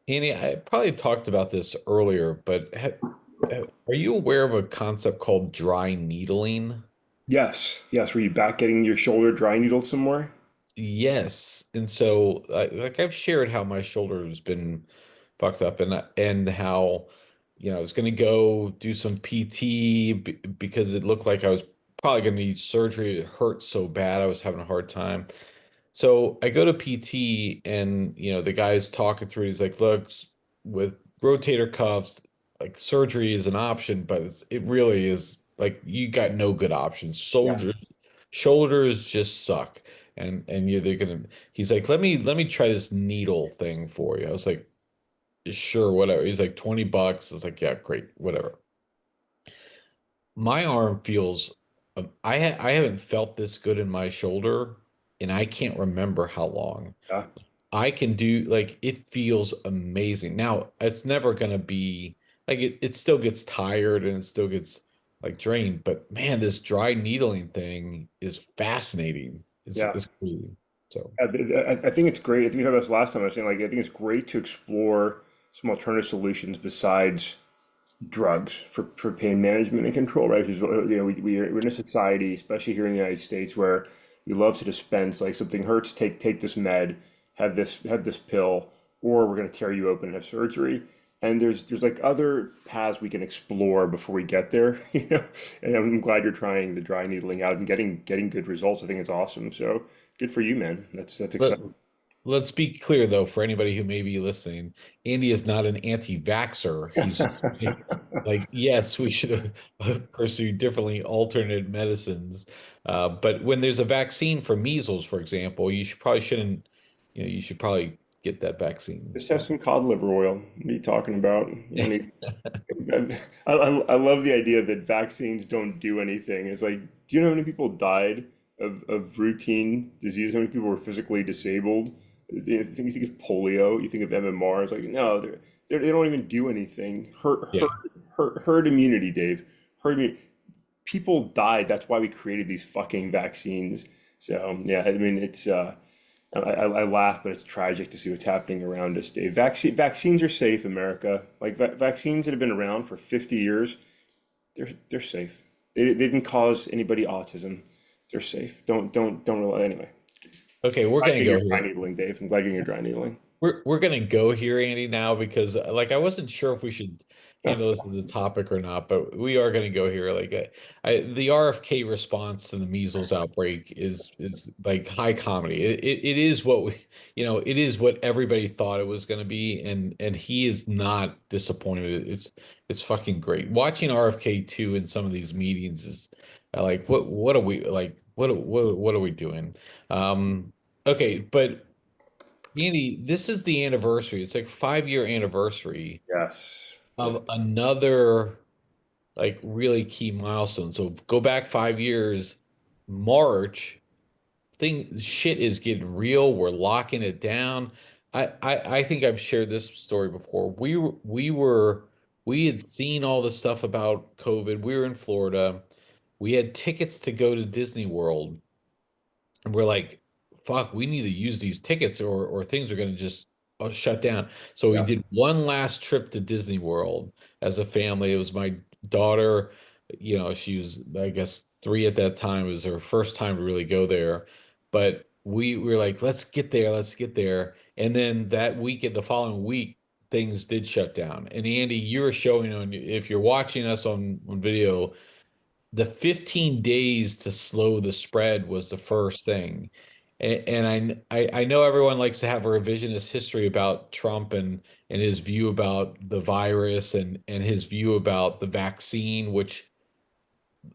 Annie, I probably talked about this earlier, but are you aware of a concept called dry needling? Yes, yes. Were you back getting your shoulder dry needled somewhere? Yes. And so, like I've shared how my shoulder has been fucked up, and how, I was going to go do some PT because it looked like I was probably going to need surgery. It hurt so bad. I was having a hard time. So I go to PT, and the guy's talking through. He's like, "Look, with rotator cuffs, like surgery is an option, but it really is like you got no good options. Yeah. Shoulders just suck." And they're gonna. He's like, "Let me try this needle thing for you." I was like, "Sure, whatever." He's like, $20. I was like, "Yeah, great, whatever." My arm feels. I haven't felt this good in my shoulder, and I can't remember how long. Yeah. I can do, like, it feels amazing. Now, it's never gonna be like it still gets tired and it still gets like drained, but man, this dry needling thing is fascinating. Yeah. It's crazy. So I think it's great. I think we talked about this last time. I was saying, like, I think it's great to explore some alternative solutions besides drugs for pain management and control, right? Because we're in a society, especially here in the United States, where we love to dispense like something hurts, take this med, have this pill, or we're going to tear you open and have surgery. And there's like other paths we can explore before we get there, you know. And I'm glad you're trying the dry needling out and getting good results. I think it's awesome. So good for you, man. That's let, exciting. let's be clear though, for anybody who may be listening, Andy is not an anti-vaxxer. He's just like, yes, we should pursue differently alternate medicines. But when there's a vaccine for measles, for example, you should probably get that vaccine. Just have So some cod liver oil. What are you talking about? You don't need. I love the idea that vaccines don't do anything. It's like, do you know how many people died of routine disease? How many people were physically disabled? You think of polio, you think of MMR. It's like, no, they don't even do anything. yeah. Herd immunity, Dave. Herd immunity. People died. That's why we created these fucking vaccines. So yeah, I mean, I laugh, but it's tragic to see what's happening around us, Dave. Vaccines are safe, America. Like vaccines that have been around for 50 years, they're safe. They didn't cause anybody autism. They're safe. Don't rely anyway. Okay, we're Glad gonna you're go getting your dry here. needling, Dave. I'm glad you're getting your dry needling. We're gonna go here, Andy, now because like I wasn't sure if we should handle this as a topic or not, but we are gonna go here. Like the RFK response to the measles outbreak is like high comedy. It is what it is what everybody thought it was gonna be, and he is not disappointed. It's fucking great. Watching RFK 2 in some of these meetings is like what are we like what are we doing? Okay, but Andy, this is the anniversary. It's like 5 year anniversary Yes. Yes. of another like really key milestone. So go back 5 years, March, thing shit is getting real. We're locking it down. I think I've shared this story before. We had seen all the stuff about COVID. We were in Florida. We had tickets to go to Disney World. And we're like, fuck, we need to use these tickets or things are going to just shut down. So we Yeah. did one last trip to Disney World as a family. It was my daughter, she was, I guess, 3 at that time. It was her first time to really go there. But we were like, let's get there, let's get there. And then that weekend, the following week, things did shut down. And Andy, you were showing on, if you're watching us on video, the 15 days to slow the spread was the first thing. And I know everyone likes to have a revisionist history about Trump and his view about the virus and his view about the vaccine, which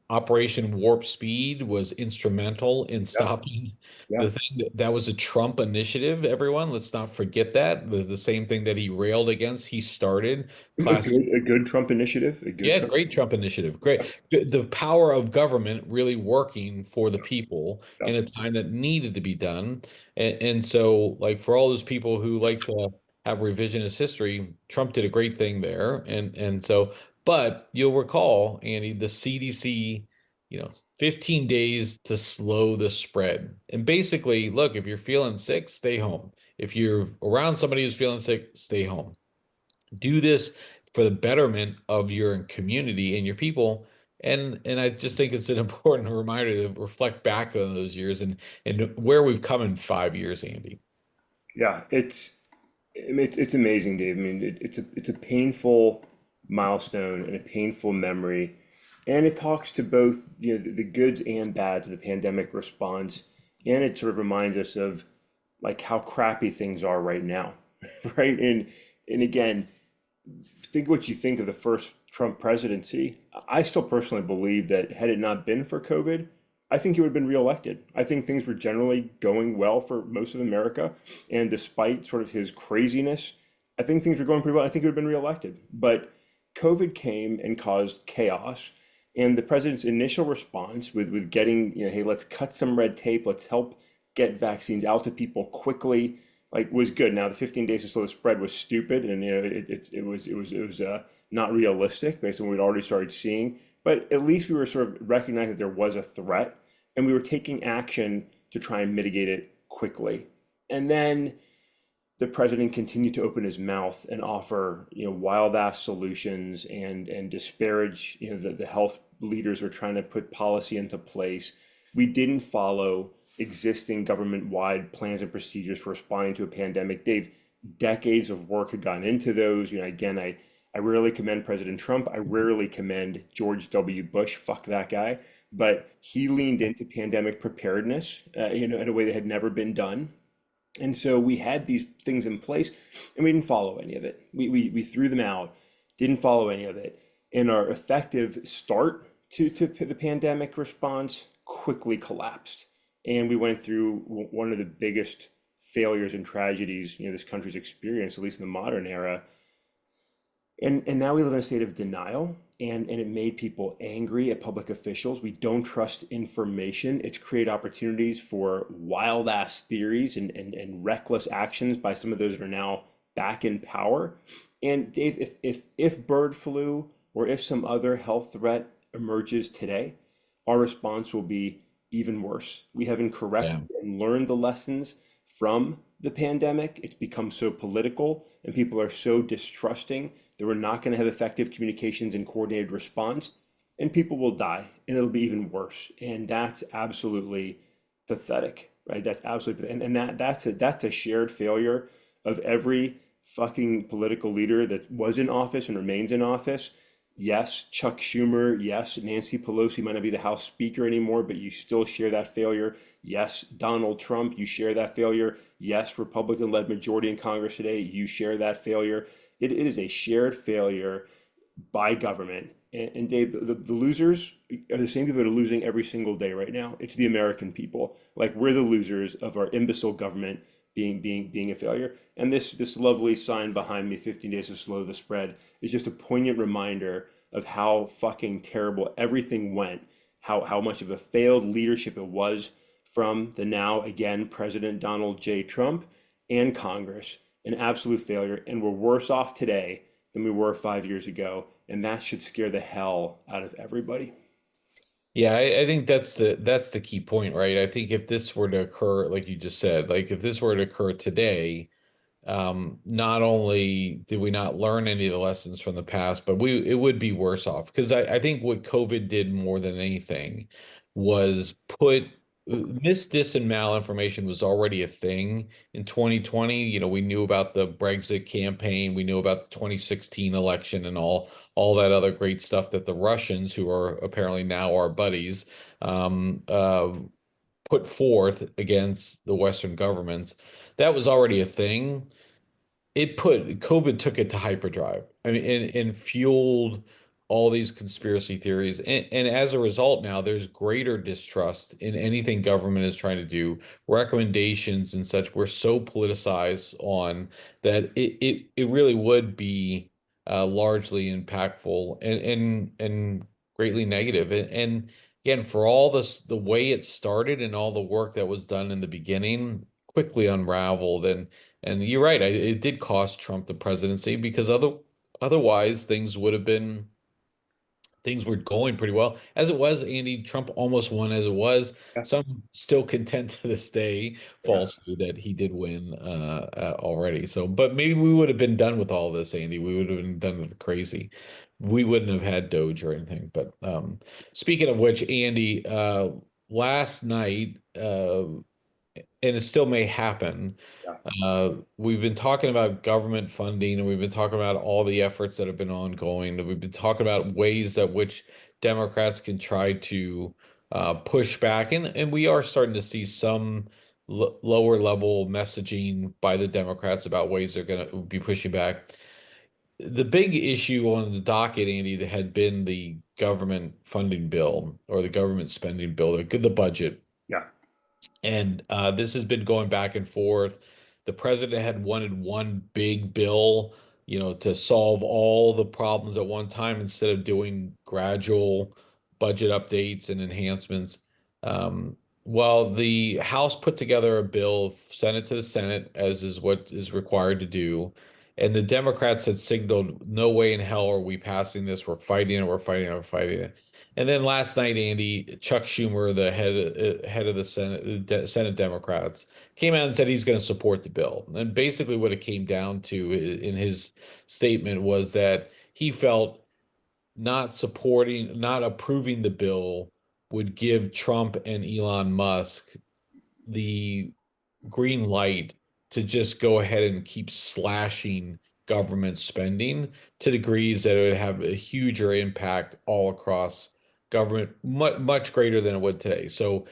Operation Warp Speed was instrumental in Yeah. stopping Yeah. the thing that was a Trump initiative, everyone. Let's not forget that. The same thing that he railed against, he started. Classic. A good Trump initiative. A good Yeah, Trump. great Trump initiative. Great. The power of government really working for the people Yeah. in a time that needed to be done. And so, like, for all those people who like to have revisionist history, Trump did a great thing there. And so, but you'll recall, Andy, the CDC, 15 days to slow the spread. And basically, look, if you're feeling sick, stay home. If you're around somebody who's feeling sick, stay home. Do this for the betterment of your community and your people. And I just think it's an important reminder to reflect back on those years and where we've come in 5 years, Andy. Yeah, it's amazing, Dave. I mean, it's a painful milestone and a painful memory, and it talks to both, the goods and bads of the pandemic response, and it sort of reminds us of like how crappy things are right now, right? And again, think what you think of the first Trump presidency. I still personally believe that had it not been for COVID, I think he would have been reelected. I think things were generally going well for most of America. And despite sort of his craziness, I think things were going pretty well. I think he would have been reelected. But COVID came and caused chaos. And the president's initial response with getting, hey, let's cut some red tape, let's help get vaccines out to people quickly, like was good. Now the 15 days to slow the spread was stupid, and it was not realistic based on what we'd already started seeing. But at least we were sort of recognizing that there was a threat, and we were taking action to try and mitigate it quickly. And then the president continued to open his mouth and offer, wild ass solutions and disparage, the health leaders who are trying to put policy into place. We didn't follow existing government-wide plans and procedures for responding to a pandemic. Dave, decades of work had gone into those. Again, I rarely commend President Trump. I rarely commend George W. Bush. Fuck that guy. But he leaned into pandemic preparedness, in a way that had never been done. And so we had these things in place and we didn't follow any of it. We threw them out, didn't follow any of it. And our effective start to the pandemic response quickly collapsed. And we went through one of the biggest failures and tragedies, this country's experienced, at least in the modern era. And now we live in a state of denial, and it made people angry at public officials. We don't trust information. It's created opportunities for wild ass theories and reckless actions by some of those that are now back in power. And Dave, if bird flu or if some other health threat emerges today, our response will be even worse. We haven't Yeah. corrected and learned the lessons from the pandemic. It's become so political and people are so distrusting that we're not going to have effective communications and coordinated response, and people will die, and it'll be even worse. And that's absolutely pathetic, right? That's absolutely, and that's a shared failure of every fucking political leader that was in office and remains in office. Yes, Chuck Schumer. Yes, Nancy Pelosi might not be the House Speaker anymore, but you still share that failure. Yes, Donald Trump, you share that failure. Yes, Republican-led majority in Congress today, you share that failure. It is a shared failure by government. And Dave, the losers are the same people that are losing every single day right now. It's the American people. Like we're the losers of our imbecile government being a failure. And this lovely sign behind me, 15 days to slow the spread, is just a poignant reminder of how fucking terrible everything went, how much of a failed leadership it was from the now again President Donald J. Trump and Congress. An absolute failure, and we're worse off today than we were 5 years ago, and that should scare the hell out of everybody. Yeah, I think that's the key point, right? I think if this were to occur, like you just said, like if this were to occur today, not only did we not learn any of the lessons from the past, but we it would be worse off. Because I think what COVID did more than anything was put dis and malinformation was already a thing in 2020. We knew about the Brexit campaign, we knew about the 2016 election and all that other great stuff that the Russians, who are apparently now our buddies, um, uh, put forth against the Western governments. That was already a thing. COVID took it to hyperdrive. I mean, and fueled all these conspiracy theories. And as a result, now there's greater distrust in anything government is trying to do. Recommendations and such were so politicized on that it really would be largely impactful and greatly negative. And again, for all this, the way it started and all the work that was done in the beginning quickly unraveled. And you're right. It did cost Trump the presidency because otherwise things would have been things were going pretty well. As it was, Andy, Trump almost won as it was. Yeah, Some still contend to this day yeah, falsely that he did win already. So, but maybe we would have been done with all this, Andy. We would have been done with the crazy. We wouldn't have had Doge or anything. But speaking of which, Andy, last night, and it still may happen. yeah, We've been talking about government funding, and we've been talking about all the efforts that have been ongoing. And we've been talking about ways that which Democrats can try to push back, and we are starting to see some lower level messaging by the Democrats about ways they're going to be pushing back. The big issue on the docket, Andy, that had been the government funding bill or the government spending bill, the budget. yeah, And this has been going back and forth. The president had wanted one big bill, to solve all the problems at one time instead of doing gradual budget updates and enhancements. Well, the House put together a bill, sent it to the Senate, as is what is required to do. And the Democrats had signaled, no way in hell are we passing this. We're fighting it. We're fighting it. We're fighting it. And then last night, Andy, Chuck Schumer, the head of the Senate Democrats, came out and said he's going to support the bill. And basically, what it came down to in his statement was that he felt not approving the bill would give Trump and Elon Musk the green light to just go ahead and keep slashing government spending to degrees that it would have a huger impact all across government, much greater than it would today. So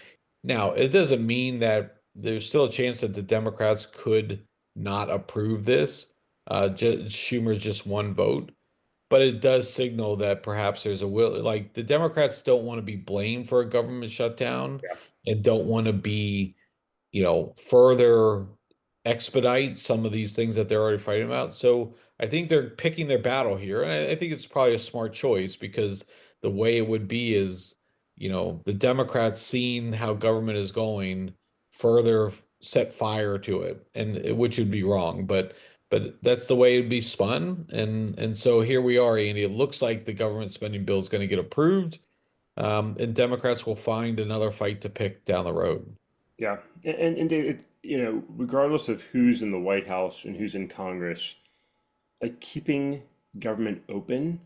now it doesn't mean that there's still a chance that the Democrats could not approve this. Schumer's just one vote, but it does signal that perhaps there's a will. Like the Democrats don't want to be blamed for a government shutdown yeah, and don't want to be further expedite some of these things that they're already fighting about. So I think they're picking their battle here. And I think it's probably a smart choice because the way it would be is, the Democrats seeing how government is going further set fire to it, and which would be wrong. But that's the way it'd be spun. And so here we are, Andy. It looks like the government spending bill is going to get approved. And Democrats will find another fight to pick down the road. yeah. And David, regardless of who's in the White House and who's in Congress, like keeping government open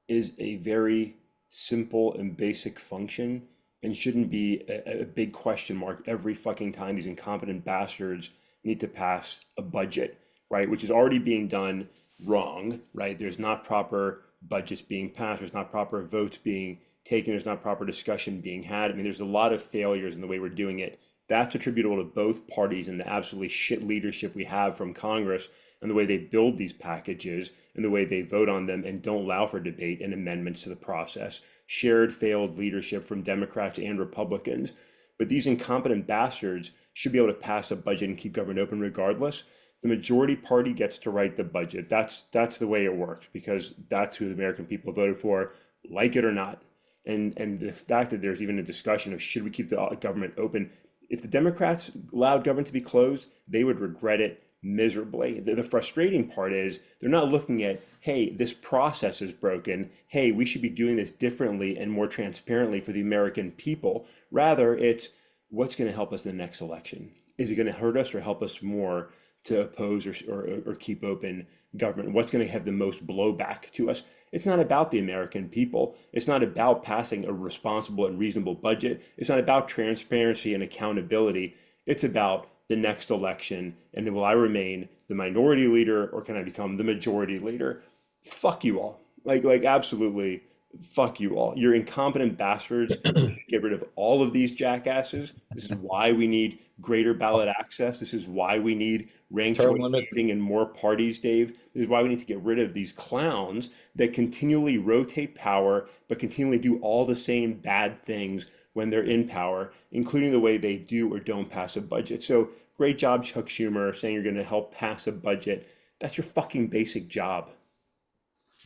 is a very simple and basic function and shouldn't be a big question mark every fucking time these incompetent bastards need to pass a budget, right? Which is already being done wrong, right? There's not proper budgets being passed, there's not proper votes being taken, there's not proper discussion being had. I mean, there's a lot of failures in the way we're doing it. That's attributable to both parties and the absolutely shit leadership we have from Congress and the way they build these packages and the way they vote on them and don't allow for debate and amendments to the process. Shared failed leadership from Democrats and Republicans. But these incompetent bastards should be able to pass a budget and keep government open regardless. The majority party gets to write the budget. That's the way it works because that's who the American people voted for, like it or not. And the fact that there's even a discussion of should we keep the government open, if the Democrats allowed government to be closed, they would regret it miserably. The frustrating part is they're not looking at, hey, this process is broken. Hey, we should be doing this differently and more transparently for the American people. Rather, it's what's going to help us in the next election. Is it going to hurt us or help us more to oppose or keep open government? What's going to have the most blowback to us? It's not about the American people. It's not about passing a responsible and reasonable budget. It's not about transparency and accountability. It's about the next election and will I remain the minority leader or can I become the majority leader? Fuck you all. Like absolutely fuck you all. You're incompetent bastards. We should get rid of all of these jackasses. This is why we need greater ballot access. This is why we need ranked Term choice limits. voting in more parties, Dave. This is why we need to get rid of these clowns that continually rotate power but continually do all the same bad things when they're in power, including the way they do or don't pass a budget. So great job, Chuck Schumer, saying you're going to help pass a budget. That's your fucking basic job.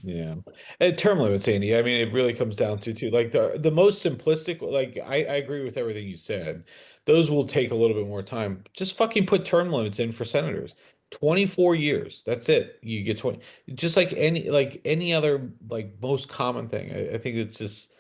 Yeah. And term limits, Andy. I mean, it really comes down to too, like the most simplistic, like I agree with everything you said. Those will take a little bit more time. Just fucking put term limits in for senators. 24 years. That's it. You get 20, just like any other like most common thing. I think it's just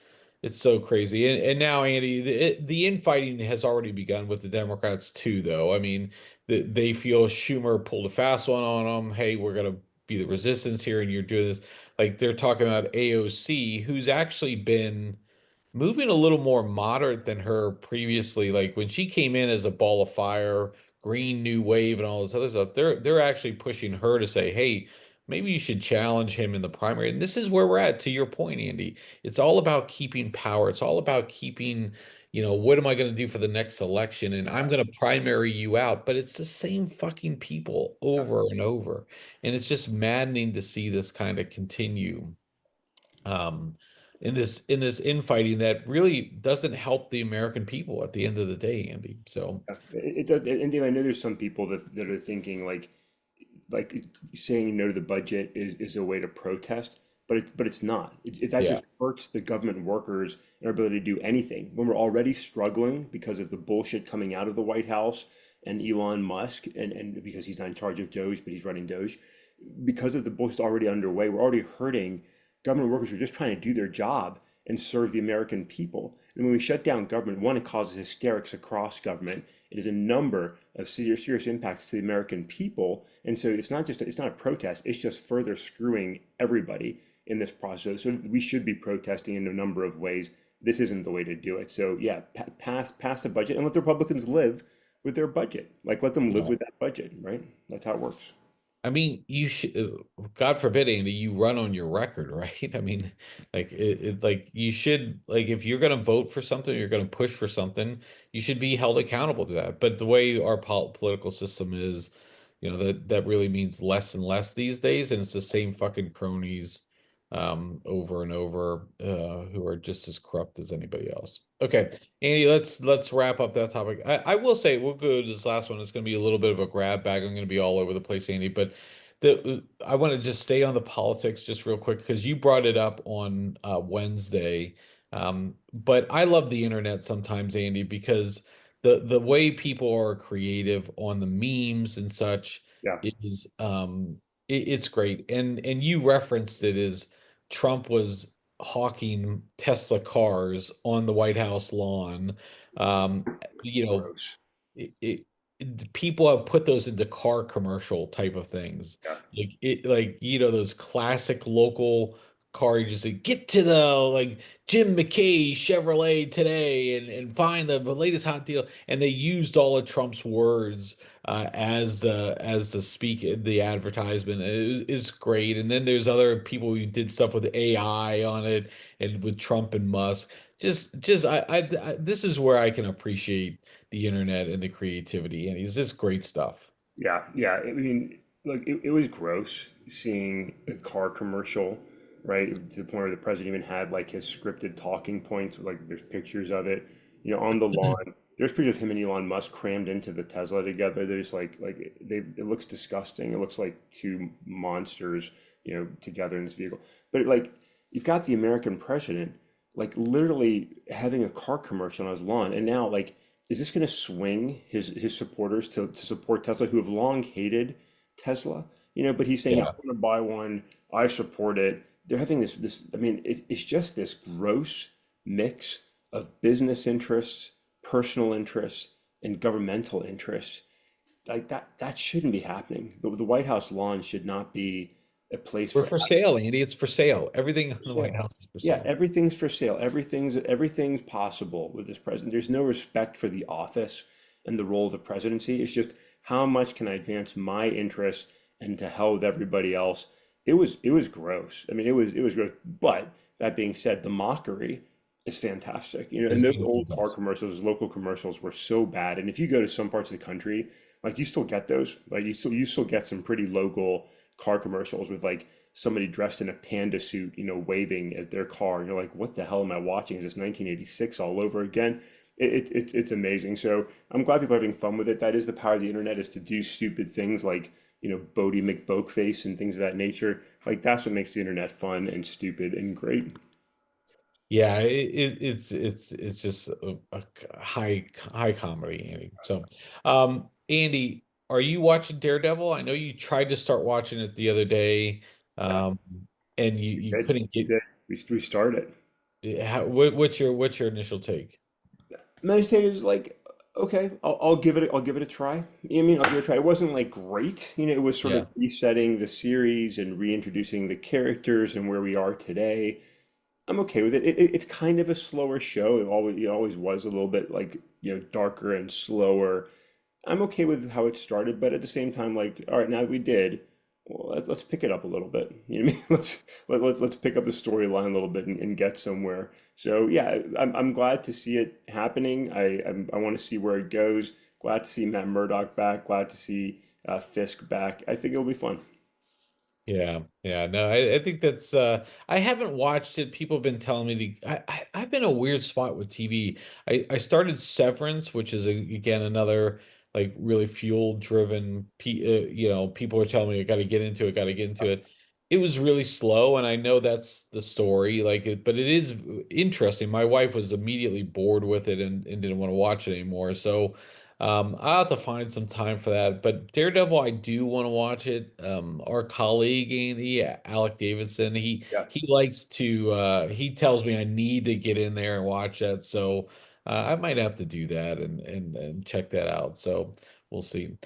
it's so crazy. And now, Andy, the infighting has already begun with the Democrats too, though. I mean, they feel Schumer pulled a fast one on them. Hey, we're gonna be the resistance here, and you're doing this. Like they're talking about AOC, who's actually been moving a little more moderate than her previously. Like when she came in as a ball of fire, green new wave, and all this other stuff, they're actually pushing her to say, hey, maybe you should challenge him in the primary. And this is where we're at, to your point, Andy. It's all about keeping power. It's all about keeping, what am I going to do for the next election? And I'm going to primary you out. But it's the same fucking people over and over. And it's just maddening to see this kind of continue um, in this infighting that really doesn't help the American people at the end of the day, Andy. So Yeah, it does, and Dave, I know there's some people that are thinking like saying no to the budget is a way to protest, but it's not. That yeah, just hurts the government workers and our ability to do anything when we're already struggling because of the bullshit coming out of the White House and Elon Musk, and because he's not in charge of Doge, but he's running Doge. Because of the bullshit already underway, we're already hurting government workers who are just trying to do their job and serve the American people. And when we shut down government, one, it causes hysterics across government. It has a number of serious impacts to the American people. And so it's not a protest, it's just further screwing everybody in this process. So we should be protesting in a number of ways. This isn't the way to do it. So yeah, pass the budget and let the Republicans live with their budget. Like let them live yeah. with that budget, right? That's how it works. I mean, you should, God forbid, Andy, you run on your record, right? I mean, like you should, like, if you're going to vote for something, you're going to push for something, you should be held accountable to that. But the way our political system is, that really means less and less these days, and it's the same fucking cronies, over and over, who are just as corrupt as anybody else. Okay, Andy, let's wrap up that topic. I will say we'll go to this last one. It's going to be a little bit of a grab bag. I'm going to be all over the place, Andy, but I want to just stay on the politics just real quick because you brought it up on Wednesday. But I love the internet sometimes, Andy, because the way people are creative on the memes and such Yeah. is it's great. And you referenced it as Trump was hawking Tesla cars on the White House lawn. Um, you know, Gross. people have put those into car commercial type of things, Yeah. like those classic local car. You just say, get to the like Jim McKay Chevrolet today and find the latest hot deal. And they used all of Trump's words as the speak the advertisement. Is great. And then there's other people who did stuff with AI on it and with Trump and Musk. Just this is where I can appreciate the internet and the creativity, and it's just great stuff. Yeah, yeah. I mean, look, it was gross seeing a car commercial, right? To the point where the president even had like his scripted talking points, like there's pictures of it, on the lawn. There's pictures of him and Elon Musk crammed into the Tesla together. There's it looks disgusting. It looks like two monsters, together in this vehicle. But like, you've got the American president, like literally having a car commercial on his lawn, and now like is this going to swing his supporters to support Tesla who have long hated Tesla? But he's saying, "Yeah, Yeah. I'm going to buy one. I support it." They're having this. I mean, it's just this gross mix of business interests, personal interests, and governmental interests. Like that shouldn't be happening. The White House lawn should not be a place We're for for sale, Andy. It's for sale. Everything in for the White sale. House is for Yeah, sale. everything's for sale. Everything's possible with this president. There's no respect for the office and the role of the presidency. It's just how much can I advance my interests and to hell with everybody else. It was gross. I mean, it was gross. But that being said, the mockery is fantastic. It's And those been old car fantastic. commercials, local commercials were so bad. And if you go to some parts of the country, like you still get those. Like you still get some pretty local car commercials with like somebody dressed in a panda suit, waving at their car. And you're like, what the hell am I watching? Is this 1986 all over again? It's amazing. So I'm glad people are having fun with it. That is the power of the internet, is to do stupid things like, Bodie McBokeface and things of that nature. Like that's what makes the internet fun and stupid and great. Yeah, it's just a high comedy, Andy. So, Andy. are you watching Daredevil? I know you tried to start watching it the other day, Yeah, um, and we you did. couldn't We get. did. We started. What's your initial take? Meditate is like, okay, I'll give it a try. You know what I mean, I'll give it a try. It wasn't like great, you know. It was sort of Yeah. resetting the series and reintroducing the characters and where we are today. I'm okay with it. It's kind of a slower show. It always was a little bit like, darker and slower. I'm okay with how it started, but at the same time, like, all right, now that we did, well, let's pick it up a little bit. You know what I mean? Let's pick up the storyline a little bit and get somewhere. So yeah, I'm glad to see it happening. I want to see where it goes. Glad to see Matt Murdock back. Glad to see Fisk back. I think it'll be fun. Yeah, yeah, no, I think that's I haven't watched it. People have been telling me I've been in a weird spot with TV. I started Severance, which is again another like really fuel driven people are telling me I got to get into it, got to get into it. It was really slow, and I know that's the story, but it is interesting. My wife was immediately bored with it and didn't want to watch it anymore. So I'll have to find some time for that. But Daredevil, I do want to watch it. Our colleague Andy, Alec Davidson, Yeah. he likes to he tells me I need to get in there and watch that. So I might have to do that and check that out. So we'll see.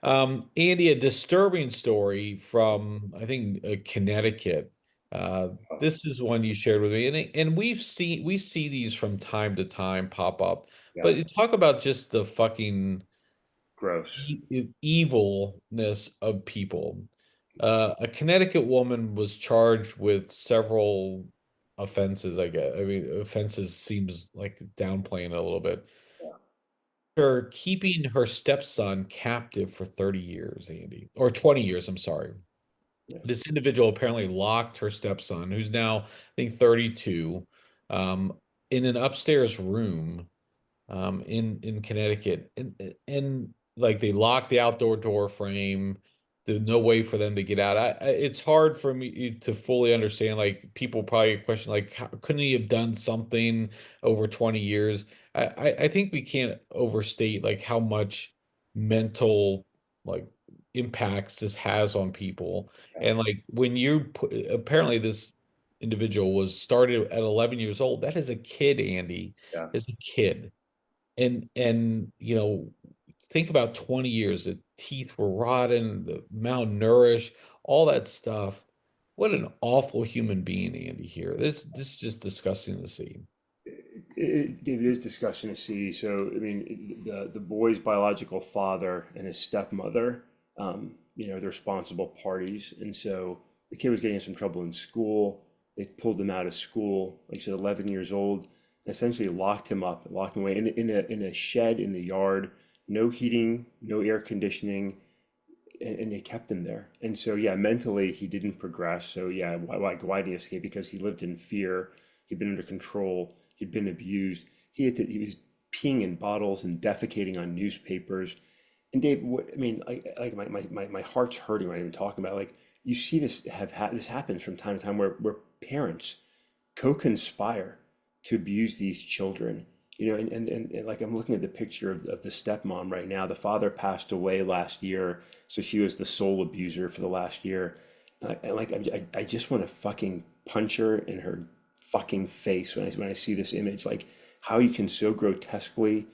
Andy, a disturbing story from I think Connecticut. Oh, This is one you shared with me, and we see these from time to time pop up. yeah. But you talk about just the fucking Gross. evilness of people. A Connecticut woman was charged with several offenses, I guess. I mean, offenses seems like downplaying it a little bit. Yeah. Her keeping her stepson captive for 30 years, Andy, or 20 years, I'm sorry. Yeah. This individual apparently locked her stepson, who's now, I think, 32, um, in an upstairs room in Connecticut, and like they locked the outdoor door frame. There's no way for them to get out. It's hard for me to fully understand. Like people probably question, like, couldn't he have done something over 20 years? I think we can't overstate like how much mental like impacts this has on people. Yeah. And like when you put, apparently this individual was started at 11 years old. That is a kid, Andy, Yeah. is a kid. And think about 20 years, the teeth were rotten, the malnourished, all that stuff. What an awful human being, Andy, here. This is just disgusting to see. David, is disgusting to see. So, I mean, the boy's biological father and his stepmother, they're responsible parties, and so the kid was getting in some trouble in school. They pulled him out of school, like I said, 11 years old, and essentially locked him up, locked him away in a shed in the yard, no heating, no air conditioning, and they kept him there. And so, yeah, mentally he didn't progress. So, yeah, why did he escape? Because he lived in fear. He'd been under control. He'd been abused. He was peeing in bottles and defecating on newspapers. And Dave, I mean, like my heart's hurting when I even talking about it. Like you see this happens from time to time where parents co-conspire to abuse these children. And like I'm looking at the picture of the stepmom right now. The father passed away last year, so she was the sole abuser for the last year. And like I just want to fucking punch her in her fucking face when I see this image. Like how you can so grotesquely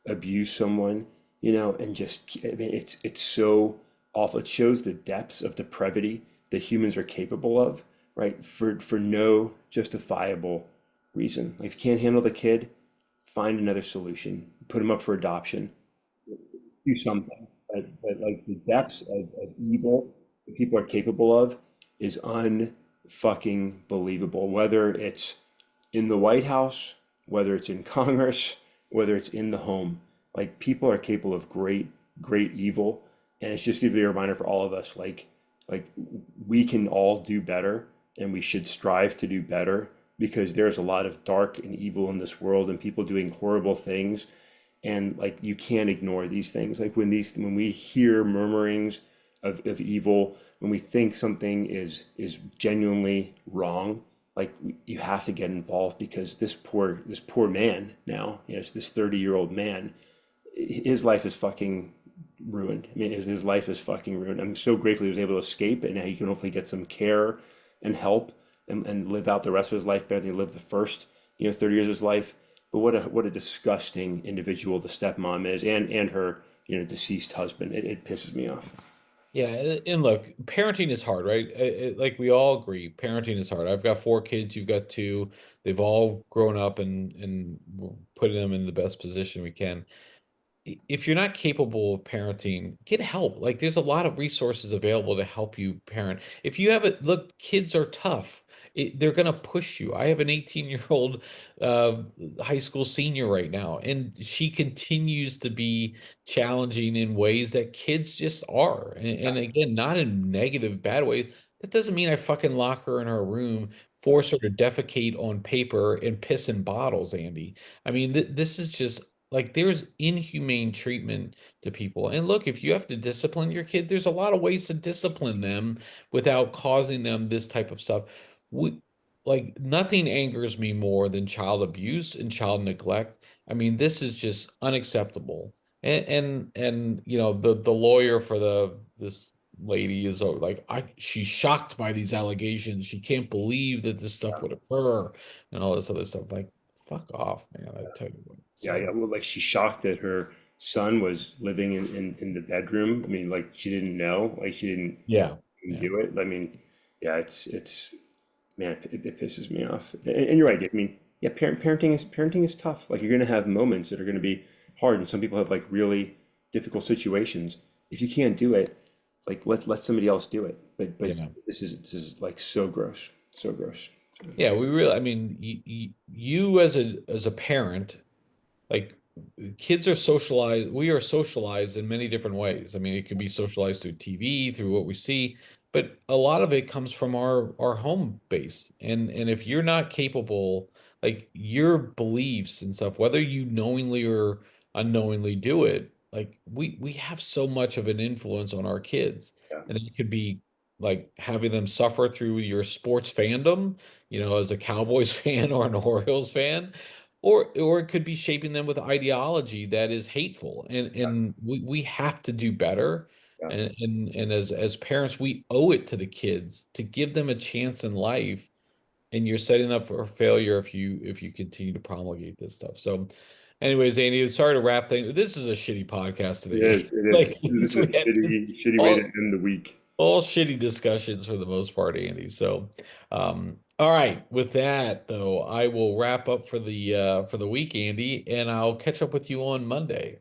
abuse someone, and just I mean it's so awful. It shows the depths of depravity that humans are capable of, right? For no justifiable reason. Like if you can't handle the kid, find another solution. Put him up for adoption. Do something. But like the depths of evil that people are capable of is unfucking believable. Whether it's in the White House, whether it's in Congress, whether it's in the home, like people are capable of great, great evil. And it's just gonna be a reminder for all of us, like we can all do better and we should strive to do better because there's a lot of dark and evil in this world and people doing horrible things, and like you can't ignore these things. Like when we hear murmurings of evil, when we think something is genuinely wrong, like you have to get involved because this poor man now, it's this 30-year-old man, his life is fucking ruined. I mean, his life is fucking ruined. I'm so grateful he was able to escape, and now he can hopefully get some care and help and live out the rest of his life better than he lived the first, 30 years of his life. But what a disgusting individual the stepmom is, and her, deceased husband. It pisses me off. Yeah, and look, parenting is hard, right? Like we all agree, parenting is hard. I've got four kids, you've got two. They've all grown up, and we're putting them in the best position we can. If you're not capable of parenting, get help. Like there's a lot of resources available to help you parent. If you have it, look, kids are tough. They're going to push you. I have an 18-year-old high school senior right now, and she continues to be challenging in ways that kids just are. And again, not in negative, bad ways. That doesn't mean I fucking lock her in her room, force her to defecate on paper and piss in bottles, Andy. I mean, this is just like there's inhumane treatment to people. And look, if you have to discipline your kid, there's a lot of ways to discipline them without causing them this type of stuff. We, like nothing angers me more than child abuse and child neglect. I mean, this is just unacceptable. And the lawyer for this lady is like she's shocked by these allegations. She can't believe that this stuff would occur and all this other stuff. Like, fuck off, man. I tell you what. Yeah, yeah. So Well, like she's shocked that her son was living in the bedroom. I mean, like she didn't know, like she yeah, didn't yeah, do it. I mean, yeah, it's man, it pisses me off. And you're right. I mean, yeah, parenting is tough. Like you're gonna have moments that are gonna be hard, and some people have like really difficult situations. If you can't do it, like let somebody else do it. But yeah. this is like so gross, so gross. Yeah, we really, I mean, you as a parent, like kids are socialized, we are socialized in many different ways. I mean, it could be socialized through TV, through what we see, but a lot of it comes from our home base. And if you're not capable, like your beliefs and stuff, whether you knowingly or unknowingly do it, like we have so much of an influence on our kids. Yeah, And it could be like having them suffer through your sports fandom, as a Cowboys fan or an Orioles fan, or it could be shaping them with ideology that is hateful. And we have to do better. yeah. And as parents, we owe it to the kids to give them a chance in life. And you're setting up for failure if you continue to promulgate this stuff. So, anyways, Andy, sorry to wrap things. This is a shitty podcast It today. is. It is. Like This is a we had shitty way to all end the week. all shitty discussions for the most part, Andy. So, all right. With that, though, I will wrap up for the week, Andy, and I'll catch up with you on Monday.